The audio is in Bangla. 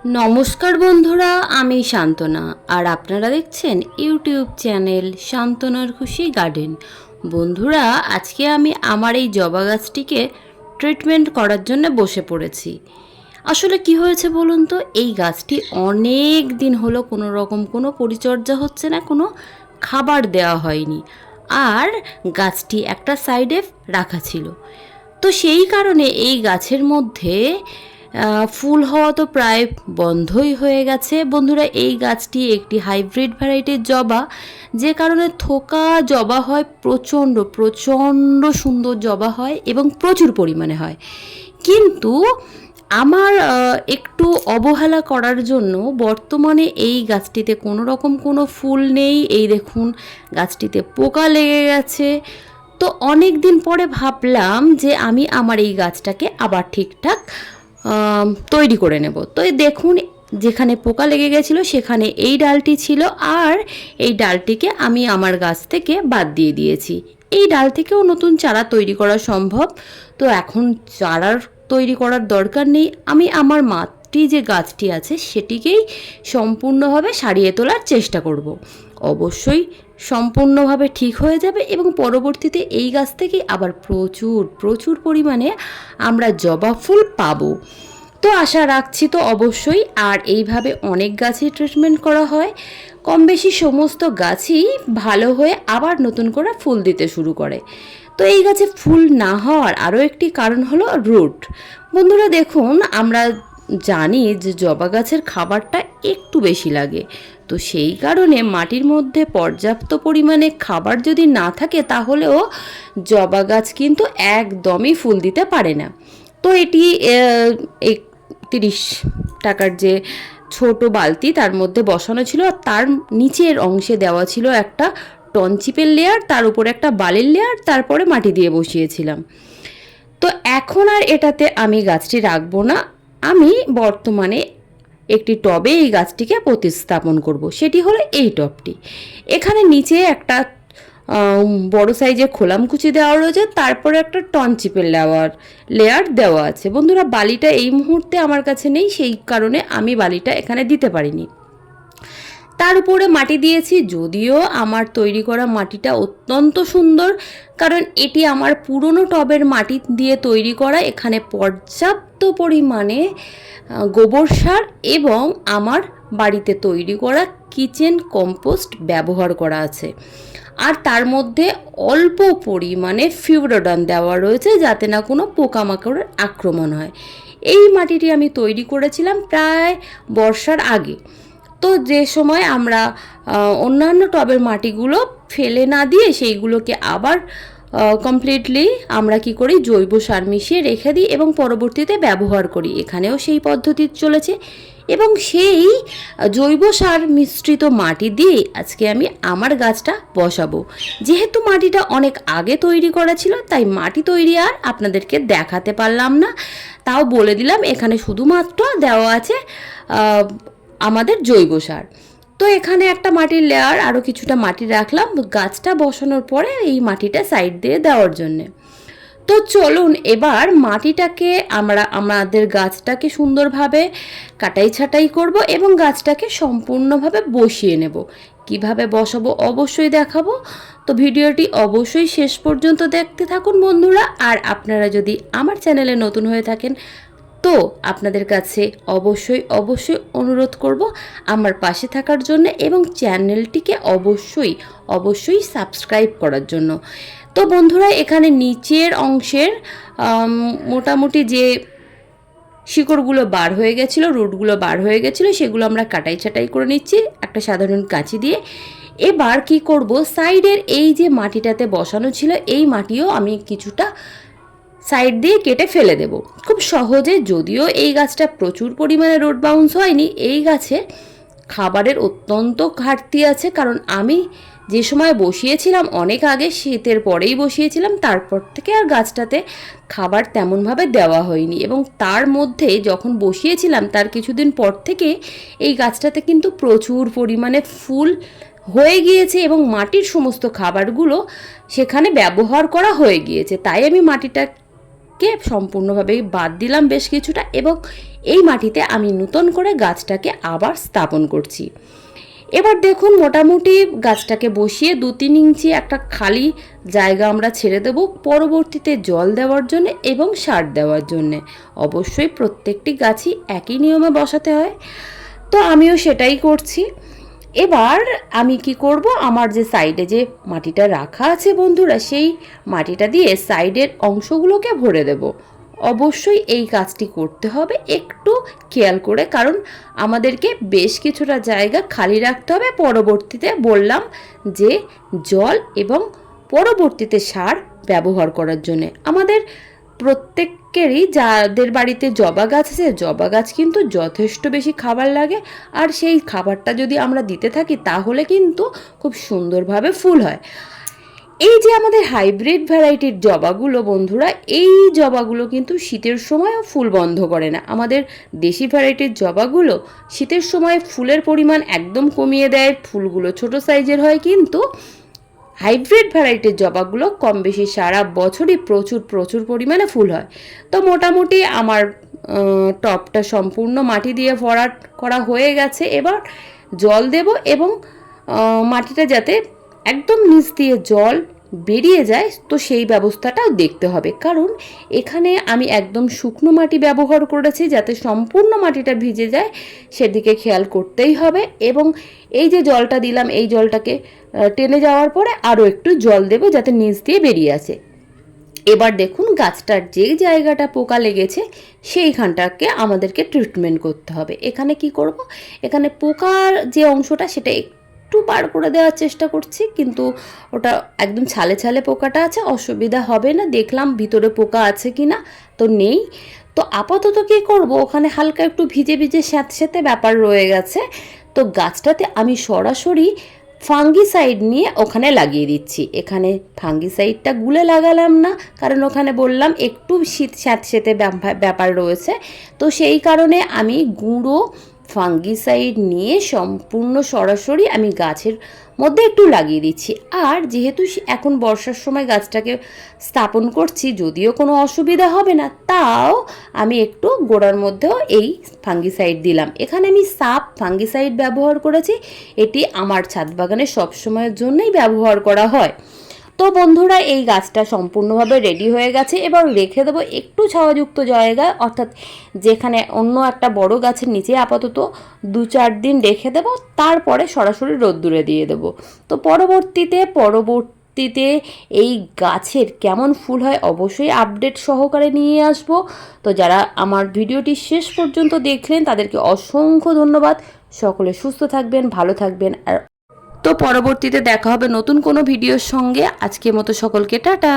নমস্কার বন্ধুরা, আমি শান্তনা আর আপনারা দেখছেন ইউটিউব চ্যানেল শান্তনার খুশি গার্ডেন। বন্ধুরা, আজকে আমি আমার এই জবা গাছটিকে ট্রিটমেন্ট করার জন্য বসে পড়েছি। আসলে কি হয়েছে বলুন তো, এই গাছটি অনেক দিন হলো কোনো রকম কোনো পরিচর্যা হচ্ছে না, কোনো খাবার দেওয়া হয়নি, আর গাছটি একটা সাইডে রাখা ছিল। তো সেই কারণে এই গাছের মধ্যে ফুল হওয়া তো প্রায় বন্ধই হয়ে গেছে। বন্ধুরা, এই গাছটি একটি হাইব্রিড ভ্যারাইটির জবা, যে কারণে থোকা জবা হয়, প্রচণ্ড প্রচণ্ড সুন্দর জবা হয় এবং প্রচুর পরিমাণে হয়। কিন্তু আমার একটু অবহেলা করার জন্য বর্তমানে এই গাছটিতে কোনো রকম কোনো ফুল নেই। এই দেখুন, গাছটিতে পোকা লেগে গেছে। তো অনেক দিন পরে ভাবলাম যে আমি আমার এই গাছটাকে আবার ঠিকঠাক তৈরি করে নেব। তো দেখুন, যেখানে পোকা লেগে গেছিলো সেখানে এই ডালটি ছিল, আর এই ডালটিকে আমি আমার গাছ থেকে বাদ দিয়ে দিয়েছি। এই ডাল থেকেও নতুন চারা তৈরি করা সম্ভব। তো এখন চারার তৈরি করার দরকার নেই, আমি আমার মাটি যে গাছটি আছে সেটিকেই সম্পূর্ণভাবে সারিয়ে তোলার চেষ্টা করব। অবশ্যই সম্পূর্ণভাবে ঠিক হয়ে যাবে এবং পরবর্তীতে এই গাছ থেকেই আবার প্রচুর প্রচুর পরিমাণে আমরা জবা ফুল পাবো। তো আশা রাখছি তো অবশ্যই। আর এইভাবে অনেক গাছই ট্রিটমেন্ট করা হয়, কম বেশি সমস্ত গাছই ভালো হয়ে আবার নতুন করে ফুল দিতে শুরু করে। তো এই গাছে ফুল না হওয়ার আরও একটি কারণ হলো রুট। বন্ধুরা দেখুন, আমরা জানি যে জবা গাছের খাবারটা একটু বেশি লাগে। তো সেই কারণে মাটির মধ্যে পর্যাপ্ত পরিমাণে খাবার যদি না থাকে তাহলেও জবা গাছ কিন্তু একদমই ফুল দিতে পারে না। তো এটি 30 টাকার যে ছোট বালতি তার মধ্যে বসানো ছিল, আর তার নিচের অংশে দেওয়া ছিল একটা টনচিপের লেয়ার, তার উপরে একটা বালির লেয়ার, তারপরে মাটি দিয়ে বসিয়েছিলাম। তো এখন আর এটাতে আমি গাছটি রাখবো না, আমি বর্তমানে একটি টবে এই গাছটিকে প্রতিস্থাপন করব। সেটি হলো এই টবটি। এখানে নিচে একটা বড় সাইজের খোলামকুচি দেওয়া রয়েছে, তারপরে একটা টনচিপের লেয়ার দেওয়া আছে। বন্ধুরা, বালিটা এই মুহূর্তে আমার কাছে নেই, সেই কারণে আমি বালিটা এখানে দিতে পারিনি। তার উপরে মাটি দিয়েছি, যদিও আমার তৈরি করা মাটিটা অত্যন্ত সুন্দর, কারণ এটি আমার পুরনো টবের মাটি দিয়ে তৈরি করা। এখানে পর্যাপ্ত পরিমাণে গোবর সার এবং আমার বাড়িতে তৈরি করা কিচেন কম্পোস্ট ব্যবহার করা আছে, আর তার মধ্যে অল্প পরিমাণে ফিউরোডন দেওয়া রয়েছে যাতে না কোনো পোকামাকড়ের আক্রমণ হয়। এই মাটিটি আমি তৈরি করেছিলাম প্রায় বর্ষার আগে। তো যে সময় আমরা অন্যান্য টবের মাটিগুলো ফেলে না দিয়ে সেইগুলোকে আবার কমপ্লিটলি আমরা কি করি, জৈব সার মিশিয়ে রেখে দিই এবং পরবর্তীতে ব্যবহার করি। এখানেও সেই পদ্ধতি চলেছে এবং সেই জৈব সার মিশ্রিত মাটি দিয়ে আজকে আমি আমার গাছটা বসাবো। যেহেতু মাটিটা অনেক আগে তৈরি করা ছিল, তাই মাটি তৈরি আর আপনাদেরকে দেখাতে পারলাম না। তাও বলে দিলাম, এখানে শুধুমাত্র দেওয়া আছে আমাদের জৈব সার। তো এখানে একটা মাটির লেয়ার, আরও কিছুটা মাটি রাখলাম গাছটা বসানোর পরে এই মাটিটা সাইড দিয়ে দেওয়ার জন্যে। তো চলুন এবার মাটিটাকে আমরা আমাদের গাছটাকে সুন্দরভাবে কাটাই ছাটাই করব এবং গাছটাকে সম্পূর্ণভাবে বসিয়ে নেব। কিভাবে বসাবো অবশ্যই দেখাবো। তো ভিডিওটি অবশ্যই শেষ পর্যন্ত দেখতে থাকুন বন্ধুরা। আর আপনারা যদি আমার চ্যানেলে নতুন হয়ে থাকেন তো আপনাদের কাছে অবশ্যই অবশ্যই অনুরোধ করব আমার পাশে থাকার জন্য এবং চ্যানেলটিকে অবশ্যই অবশ্যই সাবস্ক্রাইব করার জন্য। তো বন্ধুরা, এখানে নিচের অংশের মোটামুটি যে শিকড়গুলো বার হয়ে গেছিলো, রুটগুলো বার হয়ে গেছিলো, সেগুলো আমরা কাটাই ছাটাই করে নিচ্ছি একটা সাধারণ কাঁচি দিয়ে। এবার কি করব, সাইডের এই যে মাটিটাতে বসানো ছিল এই মাটিও আমি কিছুটা সাইড দিয়ে কেটে ফেলে দেব খুব সহজে। যদিও এই গাছটা প্রচুর পরিমাণে রোড বাউন্স হয়নি, এই গাছে খাবারের অত্যন্ত ঘাটতি আছে, কারণ আমি যে সময় বসিয়েছিলাম অনেক আগে, শীতের পরেই বসিয়েছিলাম, তারপর থেকে আর গাছটাতে খাবার তেমনভাবে দেওয়া হয়নি। এবং তার মধ্যে যখন বসিয়েছিলাম তার কিছুদিন পর থেকে এই গাছটাতে কিন্তু প্রচুর পরিমাণে ফুল হয়ে গিয়েছে এবং মাটির সমস্ত খাবারগুলো সেখানে ব্যবহার করা হয়ে গিয়েছে। তাই আমি মাটিটা মাটিকে সম্পূর্ণভাবে বাদ দিলাম বেশ কিছুটা, এবং এই মাটিতে আমি নতুন করে গাছটাকে আবার স্থাপন করছি। এবার দেখুন মোটামুটি গাছটাকে বসিয়ে 2-3 ইঞ্চি একটা খালি জায়গা আমরা ছেড়ে দেব পরবর্তীতে জল দেওয়ার জন্য এবং সার দেওয়ার জন্য। অবশ্যই প্রত্যেকটি গাছই একই নিয়মে বসাতে হয়, তো আমিও সেটাই করছি। এবার আমি কি করব, আমার যে সাইডে যে মাটিটা রাখা আছে বন্ধুরা, সেই মাটিটা দিয়ে সাইডের অংশগুলোকে ভরে দেব। অবশ্যই এই কাজটি করতে হবে একটু খেয়াল করে, কারণ আমাদেরকে বেশ কিছুটা জায়গা খালি রাখতে হবে পরবর্তীতে বললাম যে জল এবং পরবর্তীতে সার ব্যবহার করার জন্য। আমাদের প্রত্যেকেরই যাদের বাড়িতে জবা গাছ আছে, জবা গাছ কিন্তু যথেষ্ট বেশি খাবার লাগে, আর সেই খাবারটা যদি আমরা দিতে থাকি তাহলে কিন্তু খুব সুন্দরভাবে ফুল হয়। এই যে আমাদের হাইব্রিড ভ্যারাইটির জবাগুলো বন্ধুরা, এই জবাগুলো কিন্তু শীতের সময়ও ফুল বন্ধ করে না। আমাদের দেশি ভ্যারাইটির জবাগুলো শীতের সময় ফুলের পরিমাণ একদম কমিয়ে দেয়, ফুলগুলো ছোট সাইজের হয়, কিন্তু হাইব্রিড ভ্যারাইটির জবাগুলো কম বেশি সারা বছরই প্রচুর প্রচুর পরিমাণে ফুল হয়। তো মোটামুটি আমার টবটা সম্পূর্ণ মাটি দিয়ে ভরাট করা হয়ে গেছে। এবার জল দেব এবং মাটিটা যাতে একদম নিচ দিয়ে জল বেরিয়ে যায়, তো সেই ব্যবস্থাটাও দেখতে হবে, কারণ এখানে আমি একদম শুকনো মাটি ব্যবহার করেছি যাতে সম্পূর্ণ মাটিটা ভিজে যায়, সেদিকে খেয়াল করতেই হবে। এবং এই যে জলটা দিলাম, এই জলটাকে টেনে যাওয়ার পরে আরও একটু জল দেব যাতে নিচ দিয়ে বেরিয়ে আসে। এবার দেখুন গাছটার যে জায়গাটা পোকা লেগেছে সেইখানটাকে আমাদেরকে ট্রিটমেন্ট করতে হবে। এখানে কি করব, এখানে পোকার যে অংশটা সেটা একটু বার করে দেওয়ার চেষ্টা করছি, কিন্তু ওটা একদম ছালে ছালে পোকাটা আছে, অসুবিধা হবে না। দেখলাম ভিতরে পোকা আছে কি না, তো নেই। তো আপাতত কী করব, ওখানে হালকা একটু ভিজে ভিজে স্যাঁতে স্যাঁতে ব্যাপার রয়ে গেছে, তো গাছটাতে আমি সরাসরি ফাঙ্গিসাইড নিয়ে ওখানে লাগিয়ে দিচ্ছি। এখানে ফাঙ্গিসাইডটা গুলে লাগালাম না, কারণ ওখানে বললাম একটু স্যাঁতে ব্যাপার রয়েছে, তো সেই কারণে আমি গুঁড়ো ফাঙ্গিসাইড নিয়ে সম্পূর্ণ সরাসরি আমি গাছের মধ্যে একটু লাগিয়ে দিচ্ছি। আর যেহেতু এখন বর্ষার সময় গাছটাকে স্থাপন করছি, যদিও কোনো অসুবিধা হবে না, তাও আমি একটু গোড়ার মধ্যেও এই ফাঙ্গিসাইড দিলাম। এখানে আমি সাপ ফাঙ্গিসাইড ব্যবহার করেছি, এটি আমার ছাদ বাগানে সবসময়ের জন্যই ব্যবহার করা হয়। তো বন্ধুরা এই গাছটা সম্পূর্ণভাবে রেডি হয়ে গেছে, এবার রেখে দেবো একটু ছাওয়াযুক্ত জায়গায়, অর্থাৎ যেখানে অন্য একটা বড় গাছের নিচে আপাতত 2-4 দিন রেখে দেবো, তারপরে সরাসরি রোদ্দুরে দিয়ে দেবো। তো পরবর্তীতে এই গাছের কেমন ফুল হয় অবশ্যই আপডেট সহকারে নিয়ে আসব। তো যারা আমার ভিডিওটি শেষ পর্যন্ত দেখলেন তাদেরকে অসংখ্য ধন্যবাদ। সকলে সুস্থ থাকবেন, ভালো থাকবেন, আর তো পরবর্তীতে দেখা হবে নতুন কোনো ভিডিওর সঙ্গে। আজকের মতো সকলকে টাটা।